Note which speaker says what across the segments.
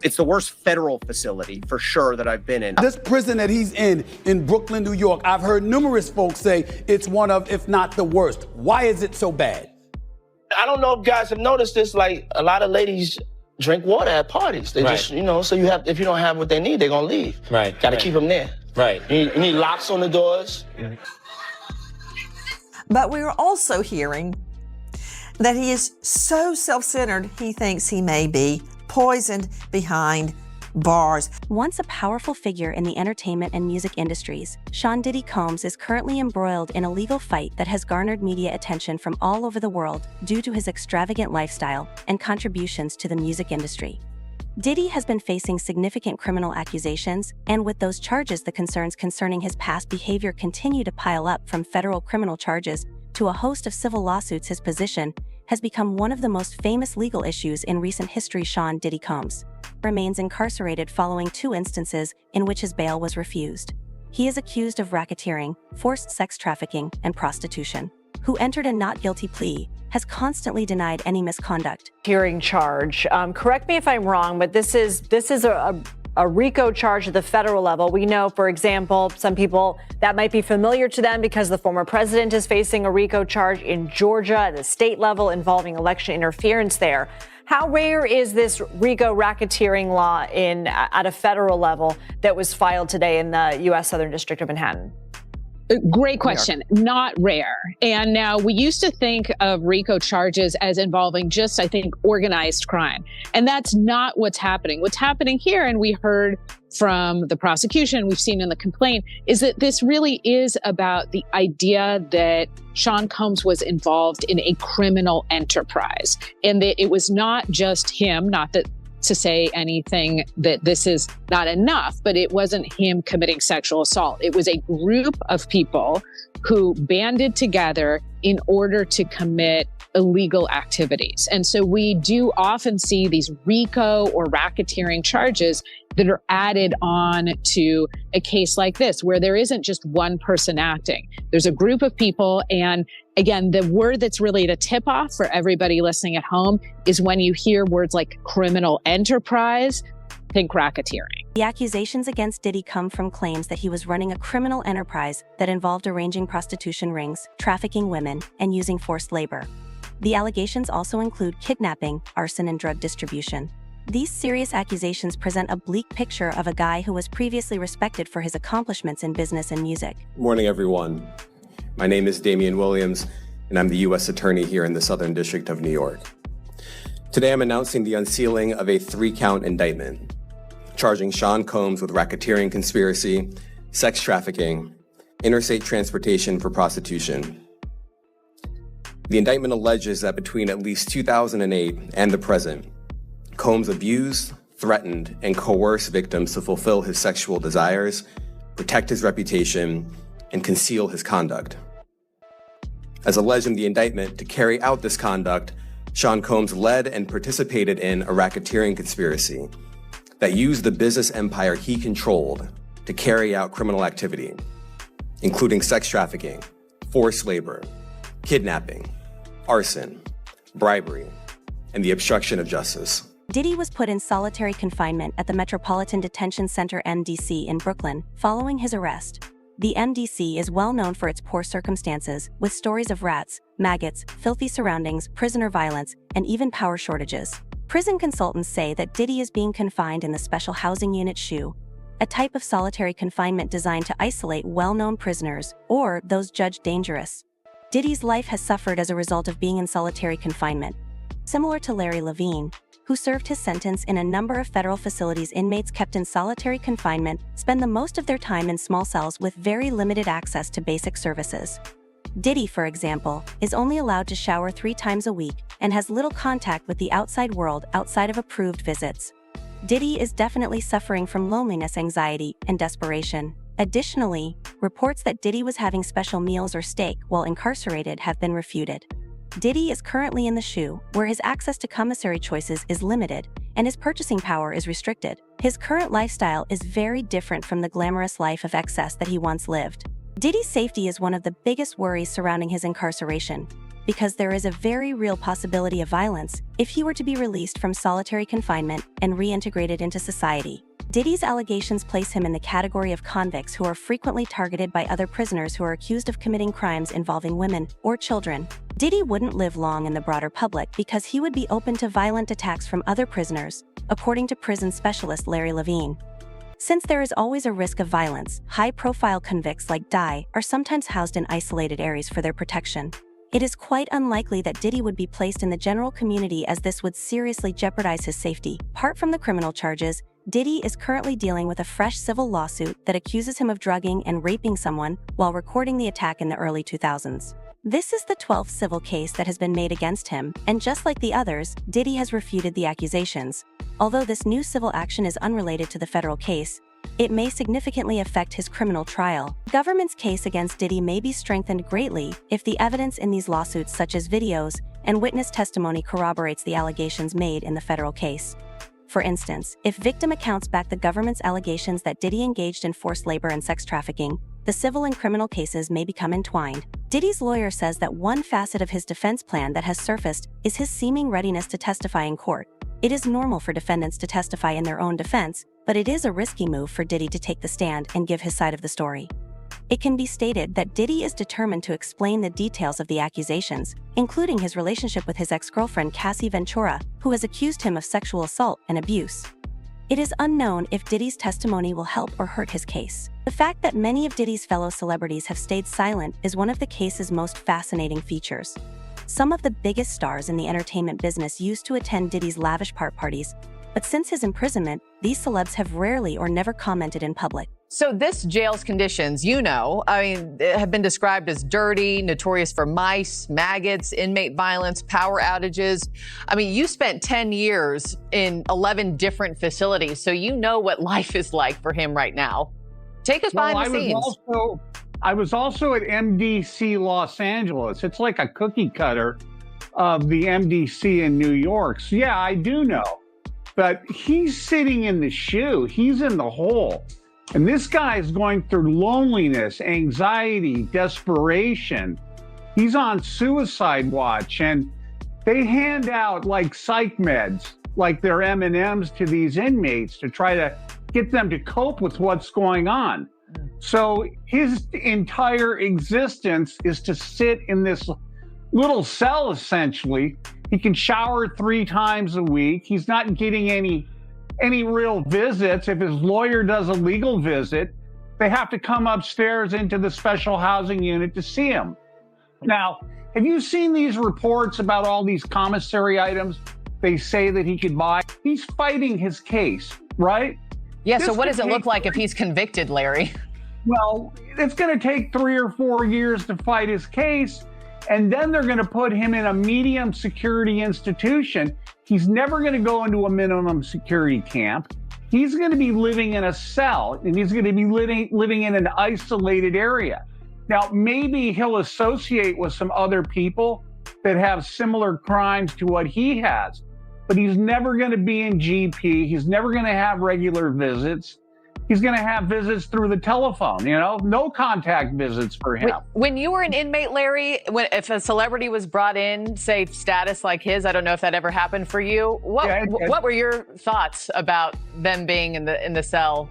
Speaker 1: It's the worst federal facility, for sure, that I've been in.
Speaker 2: This prison that he's in Brooklyn, New York, I've heard numerous folks say it's one of, if not the worst. Why is it so bad?
Speaker 3: I don't know if guys have noticed this, like a lot of ladies drink water at parties. They just, so if you don't have what they need, they're gonna leave.
Speaker 4: Right.
Speaker 3: Gotta keep them there.
Speaker 4: Right.
Speaker 3: You need locks on the doors.
Speaker 5: But we're also hearing that he is so self-centered, he thinks he may be poisoned behind bars.
Speaker 6: Once a powerful figure in the entertainment and music industries, Sean Diddy Combs is currently embroiled in a legal fight that has garnered media attention from all over the world due to his extravagant lifestyle and contributions to the music industry. Diddy has been facing significant criminal accusations, and with those charges, the concerns concerning his past behavior continue to pile up, from federal criminal charges to a host of civil lawsuits. His position has become one of the most famous legal issues in recent history. Sean Diddy Combs remains incarcerated following 2 instances in which his bail was refused. He is accused of racketeering, forced sex trafficking, and prostitution. Who entered a not guilty plea, has constantly denied any misconduct.
Speaker 7: Hearing charge. Correct me if I'm wrong, but this is a RICO charge at the federal level. We know, for example, some people that might be familiar to them because the former president is facing a RICO charge in Georgia at the state level involving election interference there. How rare is this RICO racketeering law at a federal level that was filed today in the U.S. Southern District of Manhattan?
Speaker 8: Great question. Not rare. And now we used to think of RICO charges as involving just, I think, organized crime. And that's not what's happening. What's happening here, and we heard from the prosecution, we've seen in the complaint, is that this really is about the idea that Sean Combs was involved in a criminal enterprise, and that it was not just him, not that to say anything that this is not enough, but it wasn't him committing sexual assault. It was a group of people who banded together in order to commit illegal activities. And so we do often see these RICO or racketeering charges that are added on to a case like this, where there isn't just one person acting. There's a group of people. And again, the word that's really the tip off for everybody listening at home is when you hear words like criminal enterprise, think racketeering.
Speaker 6: The accusations against Diddy come from claims that he was running a criminal enterprise that involved arranging prostitution rings, trafficking women, and using forced labor. The allegations also include kidnapping, arson, and drug distribution. These serious accusations present a bleak picture of a guy who was previously respected for his accomplishments in business and music.
Speaker 9: Good morning, everyone. My name is Damian Williams, and I'm the U.S. Attorney here in the Southern District of New York. Today, I'm announcing the unsealing of a 3-count indictment, charging Sean Combs with racketeering conspiracy, sex trafficking, interstate transportation for prostitution. The indictment alleges that between at least 2008 and the present, Combs abused, threatened, and coerced victims to fulfill his sexual desires, protect his reputation, and conceal his conduct. As alleged in the indictment, to carry out this conduct, Sean Combs led and participated in a racketeering conspiracy that used the business empire he controlled to carry out criminal activity, including sex trafficking, forced labor, kidnapping, arson, bribery, and the obstruction of justice.
Speaker 6: Diddy was put in solitary confinement at the Metropolitan Detention Center MDC in Brooklyn following his arrest. The MDC is well known for its poor circumstances, with stories of rats, maggots, filthy surroundings, prisoner violence, and even power shortages. Prison consultants say that Diddy is being confined in the Special Housing Unit SHU, a type of solitary confinement designed to isolate well-known prisoners or those judged dangerous. Diddy's life has suffered as a result of being in solitary confinement. Similar to Larry Levine, who served his sentence in a number of federal facilities, inmates kept in solitary confinement spend the most of their time in small cells with very limited access to basic services. Diddy, for example, is only allowed to shower 3 times a week and has little contact with the outside world outside of approved visits. Diddy is definitely suffering from loneliness, anxiety, and desperation. Additionally, reports that Diddy was having special meals or steak while incarcerated have been refuted. Diddy is currently in the SHU, where his access to commissary choices is limited and his purchasing power is restricted. His current lifestyle is very different from the glamorous life of excess that he once lived. Diddy's safety is one of the biggest worries surrounding his incarceration, because there is a very real possibility of violence if he were to be released from solitary confinement and reintegrated into society. Diddy's allegations place him in the category of convicts who are frequently targeted by other prisoners who are accused of committing crimes involving women or children. Diddy wouldn't live long in the broader public because he would be open to violent attacks from other prisoners, according to prison specialist Larry Levine. Since there is always a risk of violence, high-profile convicts like Diddy are sometimes housed in isolated areas for their protection. It is quite unlikely that Diddy would be placed in the general community, as this would seriously jeopardize his safety. Apart from the criminal charges, Diddy is currently dealing with a fresh civil lawsuit that accuses him of drugging and raping someone while recording the attack in the early 2000s. This is the 12th civil case that has been made against him, and just like the others, Diddy has refuted the accusations. Although this new civil action is unrelated to the federal case, it may significantly affect his criminal trial. The government's case against Diddy may be strengthened greatly if the evidence in these lawsuits, such as videos and witness testimony, corroborates the allegations made in the federal case. For instance, if victim accounts back the government's allegations that Diddy engaged in forced labor and sex trafficking, the civil and criminal cases may become entwined. Diddy's lawyer says that one facet of his defense plan that has surfaced is his seeming readiness to testify in court. It is normal for defendants to testify in their own defense, but it is a risky move for Diddy to take the stand and give his side of the story. It can be stated that Diddy is determined to explain the details of the accusations, including his relationship with his ex-girlfriend Cassie Ventura, who has accused him of sexual assault and abuse. It is unknown if Diddy's testimony will help or hurt his case. The fact that many of Diddy's fellow celebrities have stayed silent is one of the case's most fascinating features. Some of the biggest stars in the entertainment business used to attend Diddy's lavish parties, but since his imprisonment, these celebs have rarely or never commented in public.
Speaker 4: So this jail's conditions, have been described as dirty, notorious for mice, maggots, inmate violence, power outages. You spent 10 years in 11 different facilities, so you know what life is like for him right now. Take us behind the scenes.
Speaker 10: I was also at MDC Los Angeles. It's like a cookie cutter of the MDC in New York. So yeah, I do know. But he's sitting in the shoe. He's in the hole. And this guy is going through loneliness, anxiety, desperation. He's on suicide watch, and they hand out like psych meds, like they're M&Ms to these inmates to try to get them to cope with what's going on. So his entire existence is to sit in this little cell, essentially. He can shower 3 times a week. He's not getting any real visits. If his lawyer does a legal visit, they have to come upstairs into the special housing unit to see him. Now, have you seen these reports about all these commissary items they say that he could buy? He's fighting his case, right?
Speaker 4: Yeah, so what does it look like if he's convicted, Larry?
Speaker 10: Well, it's going to take 3 or 4 years to fight his case, and then they're going to put him in a medium security institution. He's never going to go into a minimum security camp. He's going to be living in a cell, and he's going to be living in an isolated area. Now, maybe he'll associate with some other people that have similar crimes to what he has, but he's never going to be in GP. He's never going to have regular visits. He's going to have visits through the telephone, no contact visits for him.
Speaker 4: When you were an inmate, Larry, if a celebrity was brought in, say status like his, I don't know if that ever happened for you. What were your thoughts about them being in the cell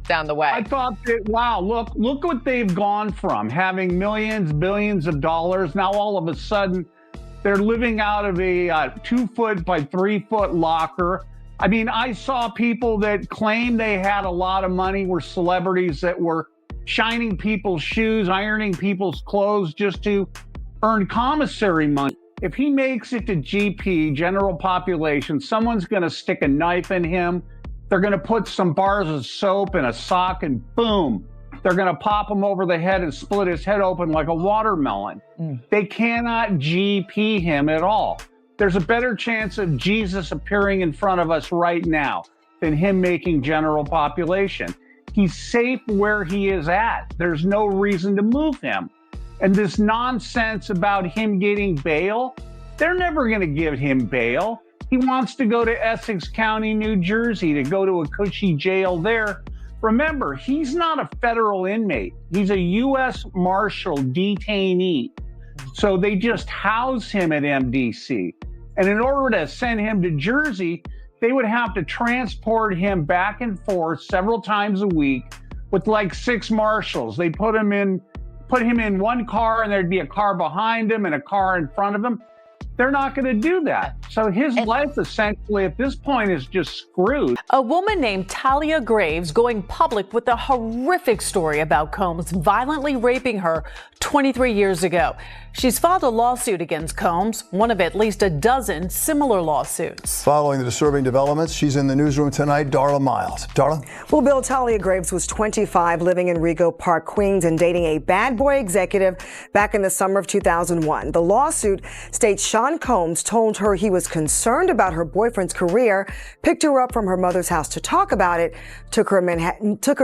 Speaker 4: down the way?
Speaker 10: I thought that, wow, look what they've gone from, having millions, billions of dollars. Now all of a sudden they're living out of a 2-foot by 3-foot locker. I saw people that claimed they had a lot of money, were celebrities that were shining people's shoes, ironing people's clothes just to earn commissary money. If he makes it to GP, general population, someone's going to stick a knife in him. They're going to put some bars of soap in a sock, and boom, they're going to pop him over the head and split his head open like a watermelon. They cannot GP him at all. There's a better chance of Jesus appearing in front of us right now than him making general population. He's safe where he is at. There's no reason to move him. And this nonsense about him getting bail, they're never going to give him bail. He wants to go to Essex County, New Jersey, to go to a cushy jail there. Remember, he's not a federal inmate. He's a U.S. Marshal detainee. So they just house him at MDC. And in order to send him to Jersey, they would have to transport him back and forth several times a week with like 6 marshals. They put him in one car, and there'd be a car behind him and a car in front of him. They're not going to do that. So his life essentially at this point is just screwed.
Speaker 7: A woman named Talia Graves going public with a horrific story about Combs violently raping her 23 years ago. She's filed a lawsuit against Combs, one of at least a dozen similar lawsuits.
Speaker 11: Following the disturbing developments, she's in the newsroom tonight. Darla Miles. Darla?
Speaker 12: Well, Bill, Talia Graves was 25, living in Rego Park, Queens, and dating a bad boy executive back in the summer of 2001. The lawsuit states Sean Combs told her he was concerned about her boyfriend's career, picked her up from her mother's house to talk about it, took her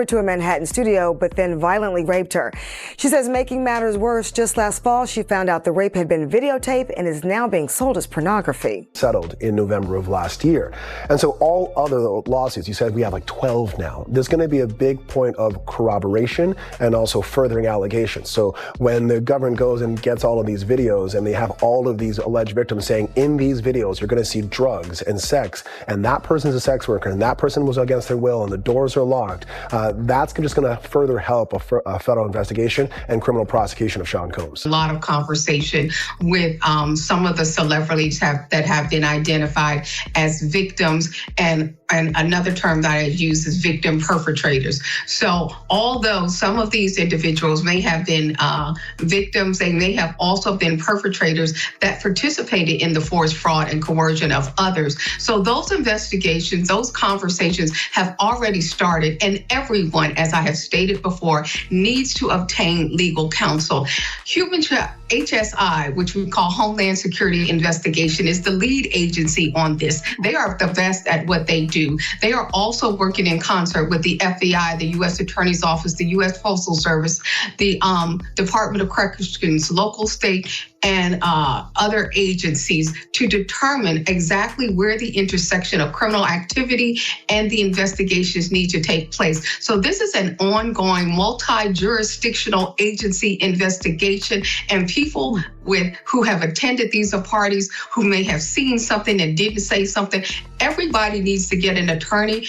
Speaker 12: to a Manhattan studio, but then violently raped her. She says, making matters worse, just last fall, she found out the rape had been videotaped and is now being sold as pornography.
Speaker 13: Settled in November of last year. And so all other lawsuits, you said we have like 12 now. There's going to be a big point of corroboration and also furthering allegations. So when the government goes and gets all of these videos and they have all of these alleged victims saying in these videos you're going to see drugs and sex, and that person's a sex worker and that person was against their will and the doors are locked, that's just going to further help a federal investigation and criminal prosecution of Sean Combs.
Speaker 14: A lot of conversation with some of the celebrities that have been identified as victims, and another term that I use is victim perpetrators. So although some of these individuals may have been victims, they may have also been perpetrators that participated in the forced fraud and coercion of others. So those investigations, those conversations have already started, and everyone, as I have stated before, needs to obtain legal counsel. HSI, which we call Homeland Security Investigation, is the lead agency on this. They are the best at what they do. They are also working in concert with the FBI, the U.S. Attorney's Office, the U.S. Postal Service, the Department of Corrections, local, state, and other agencies to determine exactly where the intersection of criminal activity and the investigations need to take place. So this is an ongoing multi-jurisdictional agency investigation, and people who have attended these parties, who may have seen something and didn't say something, everybody needs to get an attorney.